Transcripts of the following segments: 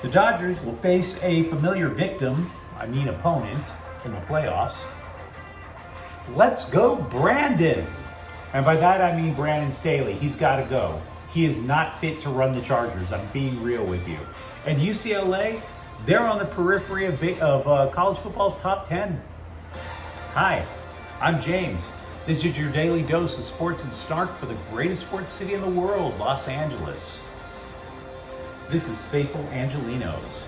The Dodgers will face a familiar victim, opponent, in the playoffs. Let's go, Brandon! And by that I mean Brandon Staley. He's got to go. He is not fit to run the Chargers. I'm being real with you. And UCLA, they're on the periphery of college football's top 10. Hi, I'm James. This is your daily dose of sports and snark for the greatest sports city in the world, Los Angeles. This is faithful Angelenos.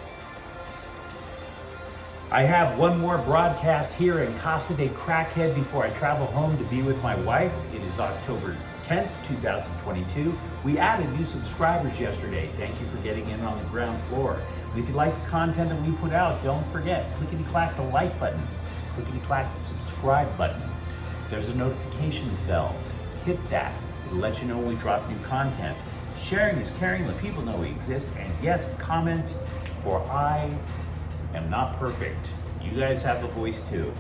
I have one more broadcast here in Casa de Crackhead before I travel home to be with my wife. It is October 10th, 2022. We added new subscribers yesterday. Thank you for getting in on the ground floor. And if you like the content that we put out, don't forget, clickety-clack the like button, clickety-clack the subscribe button. There's a notifications bell. Hit that. It'll let you know when we drop new content. Sharing is caring. Let people know we exist. And yes, comment, for I am not perfect. You guys have a voice too.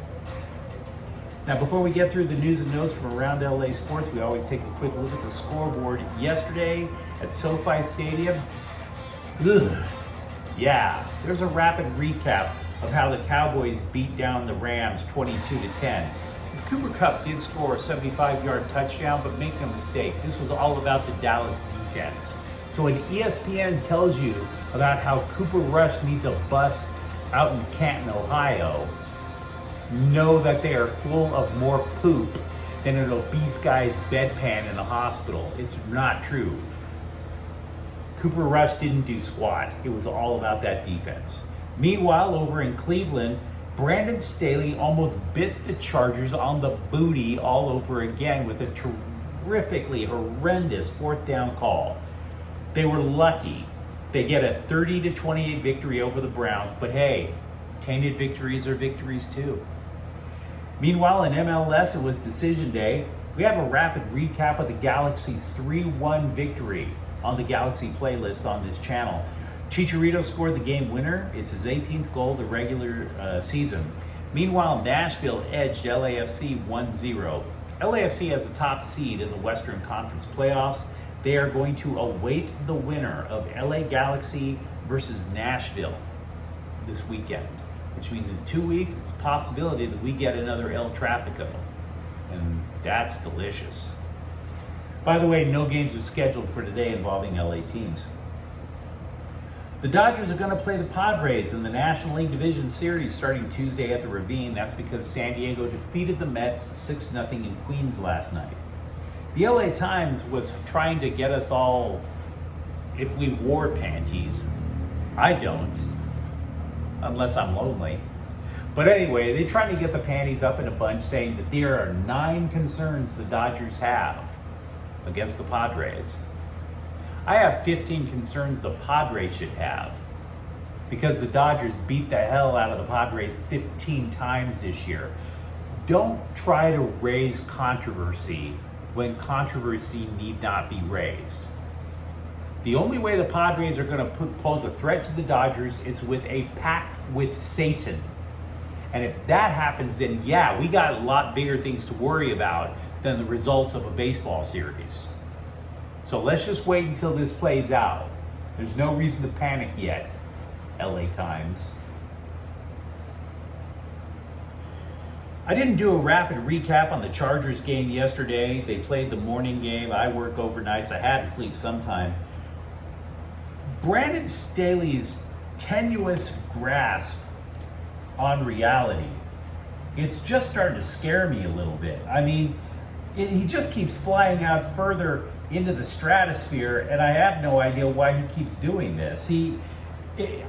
Now, before we get through the news and notes from around LA sports, we always take a quick look at the scoreboard. Yesterday at SoFi Stadium, there's a rapid recap of how the Cowboys beat down the Rams 22-10. Cooper Kupp did score a 75-yard touchdown, but make no mistake, this was all about the Dallas defense. So when ESPN tells you about how Cooper Rush needs a bust out in Canton, Ohio, know that they are full of more poop than an obese guy's bedpan in a hospital. It's not true. Cooper Rush didn't do squat. It was all about that defense. Meanwhile, over in Cleveland, Brandon Staley almost bit the Chargers on the booty all over again with a terrifically horrendous fourth down call. They were lucky. They get a 30-28 victory over the Browns, but hey, tainted victories are victories too. Meanwhile, in MLS, it was decision day. We have a rapid recap of the Galaxy's 3-1 victory on the Galaxy playlist on this channel. Chicharito scored the game winner. It's his 18th goal of the regular season. Meanwhile, Nashville edged LAFC 1-0. LAFC has the top seed in the Western Conference playoffs. They are going to await the winner of LA Galaxy versus Nashville this weekend, which means in 2 weeks, it's a possibility that we get another El Tráfico, and that's delicious. By the way, no games are scheduled for today involving LA teams. The Dodgers are going to play the Padres in the National League Division Series starting Tuesday at the Ravine. That's because San Diego defeated the Mets 6-0 in Queens last night. The LA Times was trying to get us all, if we wore panties. I don't, unless I'm lonely. But anyway, they're trying to get the panties up in a bunch, saying that there are 9 concerns the Dodgers have against the Padres. I have 15 concerns the Padres should have, because the Dodgers beat the hell out of the Padres 15 times this year. Don't try to raise controversy when controversy need not be raised. The only way the Padres are going to pose a threat to the Dodgers is with a pact with Satan. And if that happens, then yeah, we got a lot bigger things to worry about than the results of a baseball series. So let's just wait until this plays out. There's no reason to panic yet, LA Times. I didn't do a rapid recap on the Chargers game yesterday. They played the morning game. I work overnights. I had to sleep sometime. Brandon Staley's tenuous grasp on reality, it's just starting to scare me a little bit. I mean, he just keeps flying out further into the stratosphere, and I have no idea why he keeps doing this.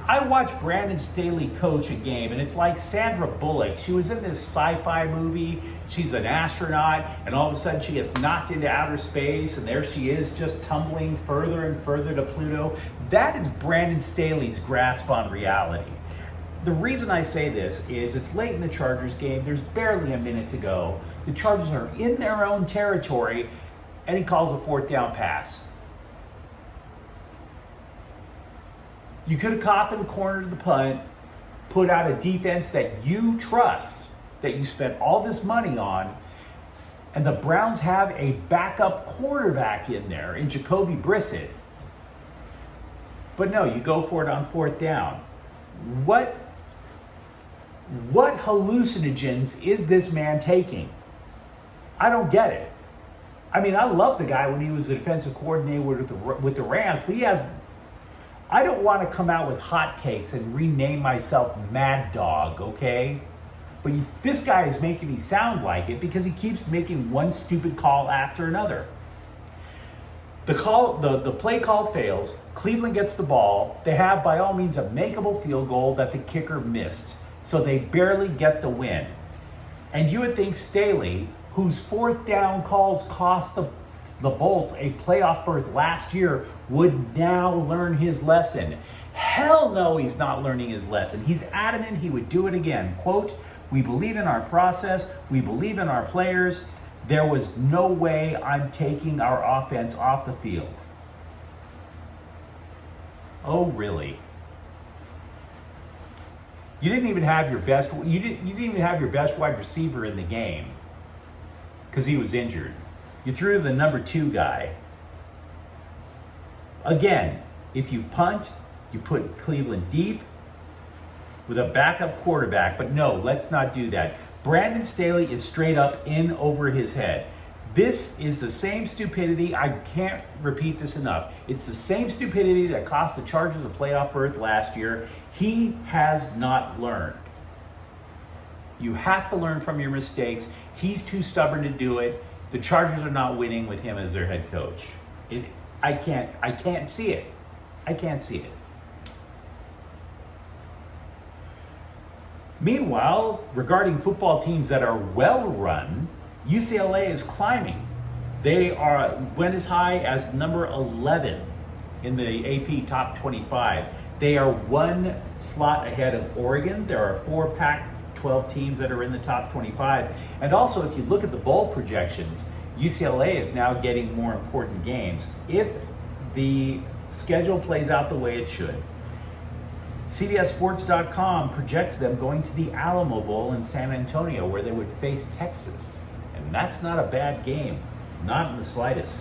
I watched Brandon Staley coach a game, and it's like Sandra Bullock. She was in this sci-fi movie. She's an astronaut, and all of a sudden she gets knocked into outer space, and there she is just tumbling further and further to Pluto. That is Brandon Staley's grasp on reality. The reason I say this is it's late in the Chargers game. There's barely a minute to go. The Chargers are in their own territory, and he calls a fourth down pass. You could have coffin cornered the punt, put out a defense that you trust, that you spent all this money on, and the Browns have a backup quarterback in there in Jacoby Brissett. But no, you go for it on fourth down. What hallucinogens is this man taking? I don't get it. I mean, I love the guy when he was the defensive coordinator with the Rams, but I don't want to come out with hot takes and rename myself Mad Dog, okay? But this guy is making me sound like it because he keeps making one stupid call after another. The play call fails. Cleveland gets the ball. They have, by all means, a makeable field goal that the kicker missed. So they barely get the win. And you would think Staley, whose fourth down calls cost the Bolts a playoff berth last year, would now learn his lesson. Hell no, he's not learning his lesson. He's adamant he would do it again. Quote, "We believe in our process. We believe in our players. There was no way I'm taking our offense off the field." Oh, really? You didn't even have your best wide receiver in the game because he was injured. You threw to the number 2 guy. Again, if you punt, you put Cleveland deep with a backup quarterback. But no, let's not do that. Brandon Staley is straight up in over his head. This is the same stupidity. I can't repeat this enough. It's the same stupidity that cost the Chargers a playoff berth last year. He has not learned. You have to learn from your mistakes. He's too stubborn to do it. The Chargers are not winning with him as their head coach. I can't see it. I can't see it. Meanwhile, regarding football teams that are well run, UCLA is climbing. They went as high as number 11 in the AP top 25. They are one slot ahead of Oregon. There are 4 Pac-12 teams that are in the top 25. And also, if you look at the bowl projections, UCLA is now getting more important games if the schedule plays out the way it should. CBSSports.com projects them going to the Alamo Bowl in San Antonio, where they would face Texas. And that's not a bad game, not in the slightest.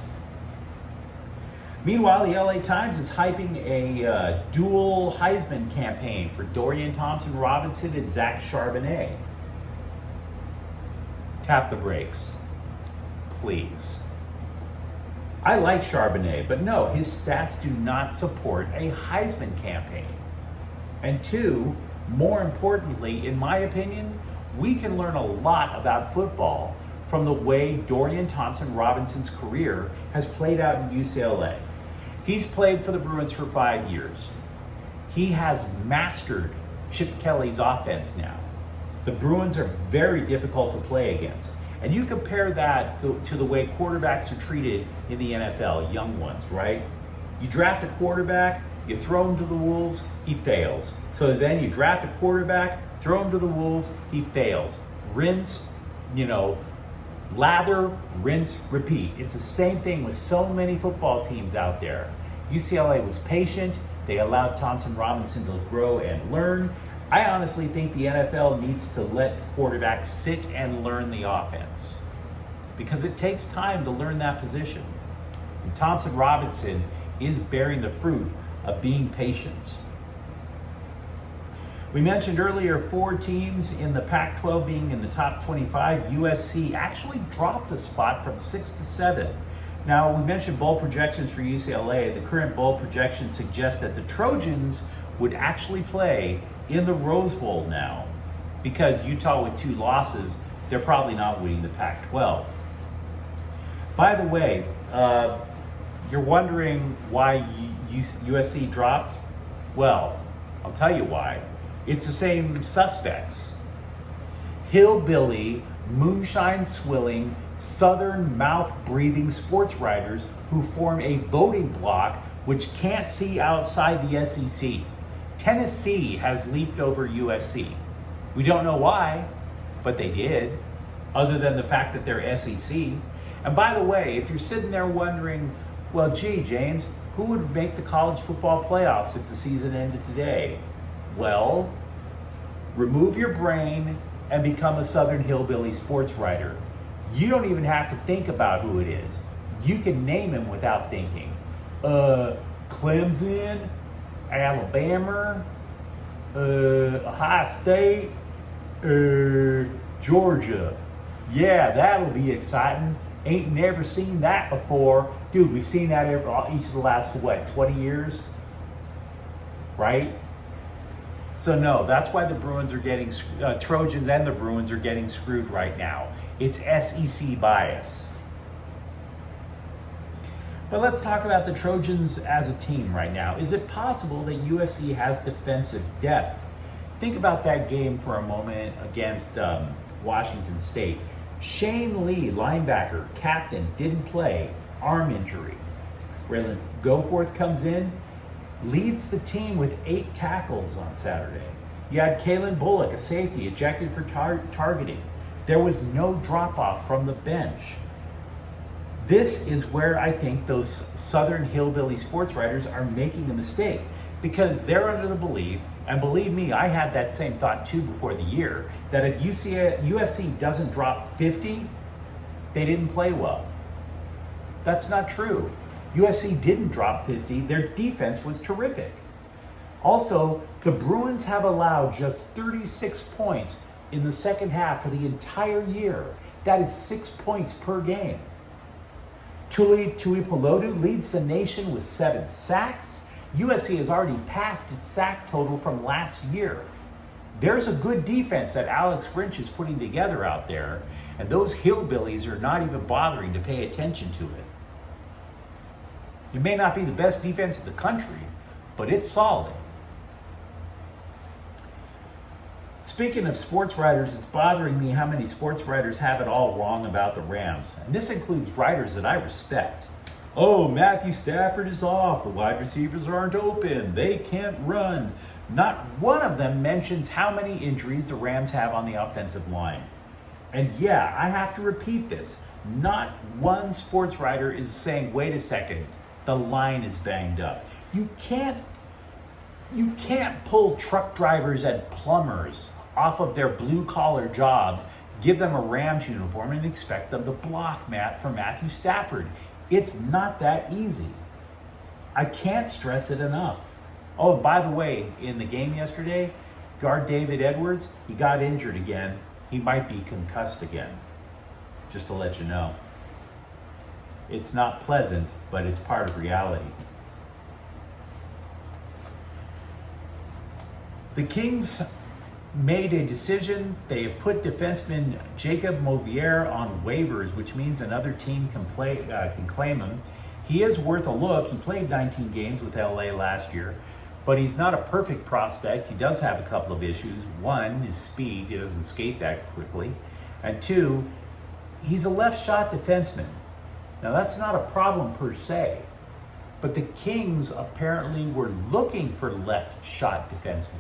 Meanwhile, the LA Times is hyping a dual Heisman campaign for Dorian Thompson-Robinson and Zach Charbonnet. Tap the brakes, please. I like Charbonnet, but no, his stats do not support a Heisman campaign. And 2, more importantly, in my opinion, we can learn a lot about football from the way Dorian Thompson-Robinson's career has played out in UCLA. He's played for the Bruins for 5 years. He has mastered Chip Kelly's offense now. The Bruins are very difficult to play against. And you compare that to the way quarterbacks are treated in the NFL, young ones, right? You draft a quarterback, you throw him to the wolves, he fails. So then you draft a quarterback, throw him to the wolves, he fails. Rinse, lather, rinse, repeat. It's the same thing with so many football teams out there. UCLA was patient. They allowed Thompson-Robinson to grow and learn. I honestly think the NFL needs to let quarterbacks sit and learn the offense because it takes time to learn that position. And Thompson-Robinson is bearing the fruit of being patient. We mentioned earlier 4 teams in the Pac-12 being in the top 25. USC actually dropped a spot from 6 to 7. Now, we mentioned bowl projections for UCLA. The current bowl projections suggest that the Trojans would actually play in the Rose Bowl now because Utah with 2 losses, they're probably not winning the Pac-12. By the way, you're wondering why USC dropped? Well, I'll tell you why. It's the same suspects. Hillbilly, moonshine-swilling, southern mouth-breathing sports writers who form a voting bloc which can't see outside the SEC. Tennessee has leaped over USC. We don't know why, but they did, other than the fact that they're SEC. And by the way, if you're sitting there wondering, well, gee, James, who would make the college football playoffs if the season ended today? Well, remove your brain and become a Southern hillbilly sports writer. You don't even have to think about who it is. You can name him without thinking. Clemson, Alabama, Ohio State, Georgia. Yeah, that'll be exciting. Ain't never seen that before. Dude, we've seen that each of the last, 20 years? Right? So no, that's why the Bruins are getting, Trojans and the Bruins are getting screwed right now. It's SEC bias. But let's talk about the Trojans as a team right now. Is it possible that USC has defensive depth? Think about that game for a moment against Washington State. Shane Lee, linebacker, captain, didn't play, arm injury. Raylan Goforth comes in, leads the team with 8 tackles on Saturday. You had Kalen Bullock, a safety, ejected for targeting. There was no drop-off from the bench. This is where I think those Southern hillbilly sports writers are making a mistake, because they're under the belief, and believe me, I had that same thought too before the year, that if USC doesn't drop 50, they didn't play well. That's not true. USC didn't drop 50. Their defense was terrific. Also, the Bruins have allowed just 36 points in the second half for the entire year. That is 6 points per game. Tuli Tuipulotu leads the nation with 7 sacks. USC has already passed its sack total from last year. There's a good defense that Alex Grinch is putting together out there, and those hillbillies are not even bothering to pay attention to it. It may not be the best defense in the country, but it's solid. Speaking of sports writers, it's bothering me how many sports writers have it all wrong about the Rams. And this includes writers that I respect. Oh, Matthew Stafford is off. The wide receivers aren't open. They can't run. Not one of them mentions how many injuries the Rams have on the offensive line. And yeah, I have to repeat this. Not one sports writer is saying, wait a second, the line is banged up. You can't pull truck drivers and plumbers off of their blue-collar jobs, give them a Rams uniform, and expect them to block for Matthew Stafford. It's not that easy. I can't stress it enough. Oh, by the way, in the game yesterday, guard David Edwards, he got injured again. He might be concussed again, just to let you know. It's not pleasant, but it's part of reality. The Kings made a decision. They have put defenseman Jacob Mauvier on waivers, which means another team can claim him. He is worth a look. He played 19 games with LA last year, but he's not a perfect prospect. He does have a couple of issues. One is speed. He doesn't skate that quickly. And 2, he's a left shot defenseman. Now that's not a problem per se, but the Kings apparently were looking for left shot defensemen.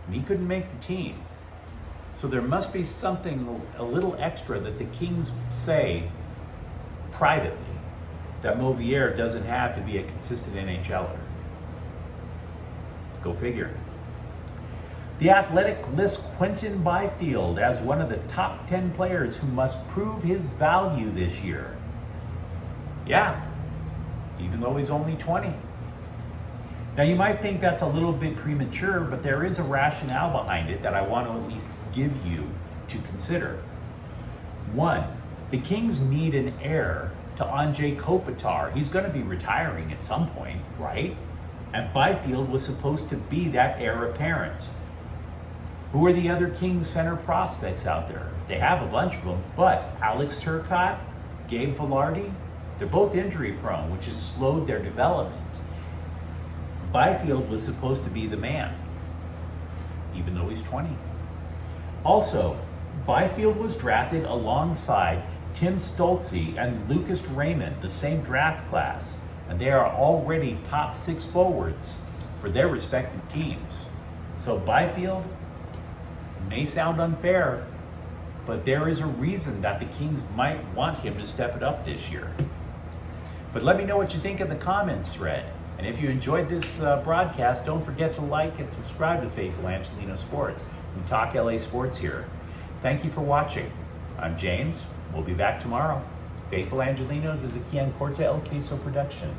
And he couldn't make the team. So there must be something a little extra that the Kings say privately that Mauvier doesn't have to be a consistent NHLer. Go figure. The Athletic lists Quentin Byfield as one of the top 10 players who must prove his value this year. Yeah, even though he's only 20. Now, you might think that's a little bit premature, but there is a rationale behind it that I want to at least give you to consider. 1, the Kings need an heir to Anze Kopitar. He's going to be retiring at some point, right? And Byfield was supposed to be that heir apparent. Who are the other Kings center prospects out there? They have a bunch of them, but Alex Turcotte, Gabe Vilardi, they're both injury prone, which has slowed their development. Byfield was supposed to be the man, even though he's 20. Also, Byfield was drafted alongside Tim Stoltze and Lucas Raymond, the same draft class, and they are already top 6 forwards for their respective teams. So Byfield may sound unfair, but there is a reason that the Kings might want him to step it up this year. But let me know what you think in the comments thread. And if you enjoyed this broadcast, don't forget to like and subscribe to Faithful Angelino Sports. We talk LA sports here. Thank you for watching. I'm James. We'll be back tomorrow. Faithful Angelenos is a Kian Corte El Queso production.